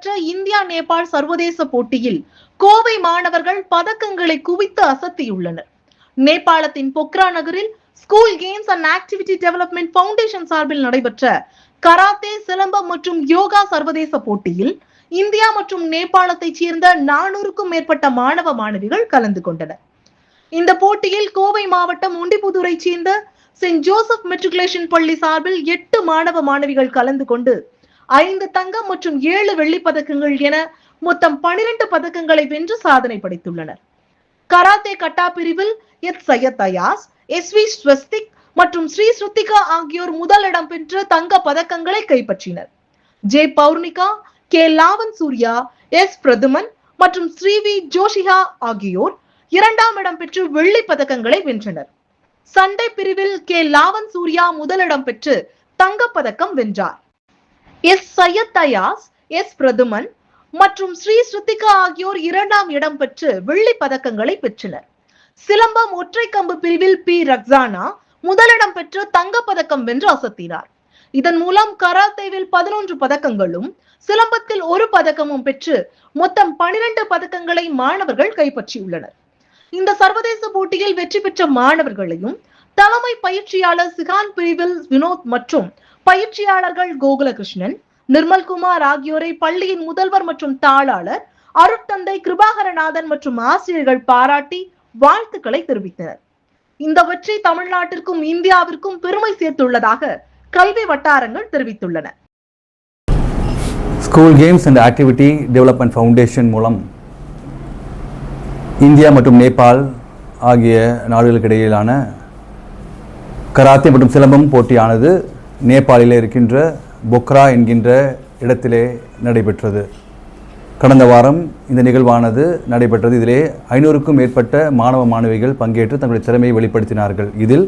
நடைபெற்ற இந்தியா நேபாள் சர்வதேச போட்டியில் கோவை மாணவர்கள் பதக்கங்களை குவித்து அசத்தியுள்ளனர். நேபாளத்தின் பொக்ரா நகரில் school games and activity development foundation சார்பில் நடைபெற்ற கராத்தே, சிலம்பம் மற்றும் யோகா சர்வதேச போட்டியில் இந்தியா மற்றும் நேபாளத்தைச் சேர்ந்த 400க்கும் மேற்பட்ட மாணவ மாணவிகள் கலந்து கொண்டனர். இந்த போட்டியில் கோவை மாவட்டம் ஒண்டிப்புதூரை சேர்ந்த செயின்ட் ஜோசப் மெட்ரிகுலேஷன் பள்ளி சார்பில் 8 மாணவ மாணவிகள் கலந்து கொண்டு 5 தங்கம் மற்றும் 7 வெள்ளிப் பதக்கங்கள் என மொத்தம் 12 பதக்கங்களை வென்று சாதனை படைத்துள்ளனர். கராத்தே கட்டா பிரிவில் சையத் அயாஸ், எஸ்வி ஸ்வஸ்திக் மற்றும் ஸ்ரீ ஸ்ருத்திகா ஆகியோர் முதலிடம் பெற்று தங்க பதக்கங்களை கைப்பற்றினர். ஜே பௌர்ணிகா, கே லாவன் சூர்யா, எஸ் பிரதுமன் மற்றும் ஸ்ரீவி ஜோஷிஹா ஆகியோர் 2ஆம் இடம் பெற்று வெள்ளி பதக்கங்களை வென்றனர். சண்டை பிரிவில் கே லாவன் சூர்யா முதலிடம் பெற்று தங்கப்பதக்கம் வென்றார். எஸ் சையத் அயாஸ், எஸ் பிரதுமன் மற்றும் ஸ்ரீ ஸ்ருத்திகா ஆகியோர் 2ஆம் இடம் பெற்று வெள்ளி பதக்கங்களை பெற்றனர். சிலம்பம் ஒற்றை கம்பு பிரிவில் பி ரக்ஸானா முதலிடம் பெற்று தங்கப்பதக்கம் வென்று அசத்தினார். இதன் மூலம் கராத்தேவில் 11 பதக்கங்களும் சிலம்பத்தில் 1 பதக்கமும் பெற்று மொத்தம் 12 பதக்கங்களை மாணவர்கள் கைப்பற்றியுள்ளனர். இந்த சர்வதேச போட்டியில் வெற்றி பெற்ற மாணவர்களையும் தலைமை பயிற்சியாளர் சிகான் பிரிவில் வினோத் மற்றும் பயிற்சியாளர்கள் கோகுலகிருஷ்ணன், நிர்மல்குமார் ஆகியோரை பள்ளியின் முதல்வர் மற்றும் தாளாளர் அருட்தந்தை கிருபாகரநாதன் மற்றும் ஆசிரியர்கள் பாராட்டி வாழ்த்துக்களை தெரிவித்தனர். இந்த வெற்றி தமிழ்நாட்டிற்கும் இந்தியாவிற்கும் பெருமை சேர்த்துள்ளதாக கல்வி வட்டாரங்கள் தெரிவித்துள்ளன. School games and activity development foundation மூலம் இந்தியா மற்றும் நேபாள் ஆகிய நாடுகளுக்கு இடையிலான கராத்தே மற்றும் சிலம்பம் போட்டியானது நேபாளில் இருக்கின்ற பொக்ரா என்கின்ற இடத்திலே நடைபெற்றது. கடந்த வாரம் இந்த நிகழ்வானது நடைபெற்றது. இதிலே 500க்கும் மேற்பட்ட மாணவ மாணவிகள் பங்கேற்று தங்களுடைய திறமையை வெளிப்படுத்தினார்கள். இதில்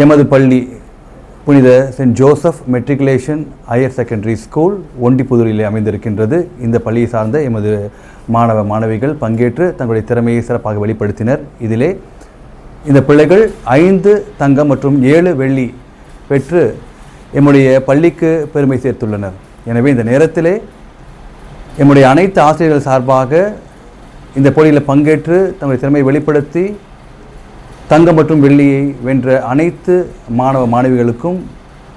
எமது பள்ளி புனித Saint Joseph matriculation higher secondary school ஒண்டிப்புதூரிலே அமைந்திருக்கின்றது. இந்த பள்ளியை சார்ந்த எமது மாணவ மாணவிகள் பங்கேற்று தங்களுடைய திறமையை சிறப்பாக வெளிப்படுத்தினர். இதிலே இந்த பிள்ளைகள் 5 தங்கம் மற்றும் 7 வெள்ளி பெற்று எம்முடைய பள்ளிக்கு பெருமை சேர்த்துள்ளனர். எனவே இந்த நேரத்திலே எம்முடைய அனைத்து ஆசிரியர்கள் சார்பாக இந்த போட்டியில் பங்கேற்று தங்களுடைய திறமையை வெளிப்படுத்தி தங்கம் மற்றும் வெள்ளியை வென்ற அனைத்து மாணவ மாணவிகளுக்கும்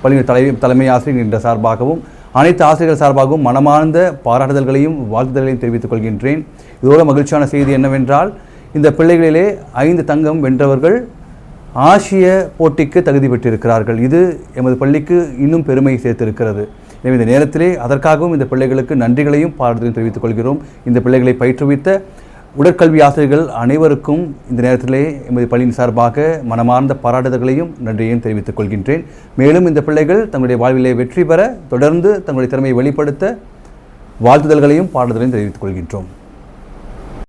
பள்ளியின் தலைமை ஆசிரியர் என்ற சார்பாகவும் அனைத்து ஆசிரியர்கள் சார்பாகவும் மனமார்ந்த பாராட்டுதல்களையும் வாழ்த்துதல்களையும் தெரிவித்துக் கொள்கின்றேன். இதோட மகிழ்ச்சியான செய்தி என்னவென்றால், இந்த பிள்ளைகளிலே 5 தங்கம் வென்றவர்கள் ஆசிய போட்டிக்கு தகுதி பெற்றிருக்கிறார்கள். இது எமது பள்ளிக்கு இன்னும் பெருமை சேர்த்திருக்கிறது. எனவே இந்த நேரத்திலே அதற்காகவும் இந்த பிள்ளைகளுக்கு நன்றிகளையும் பாராட்டுதலையும் தெரிவித்துக் கொள்கிறோம். இந்த பிள்ளைகளை பயிற்றுவித்த உடற்கல்வி ஆசிரியர்கள் அனைவருக்கும் இந்த நேரத்திலே எமது பள்ளியின் சார்பாக மனமார்ந்த பாராட்டுதல்களையும் நன்றியையும் தெரிவித்துக் கொள்கின்றேன். மேலும் இந்த பிள்ளைகள் தங்களுடைய வாழ்விலே வெற்றி பெற தொடர்ந்து தங்களுடைய திறமையை வெளிப்படுத்த வாழ்த்துதல்களையும் பாராட்டுதலையும் தெரிவித்துக் கொள்கின்றோம்.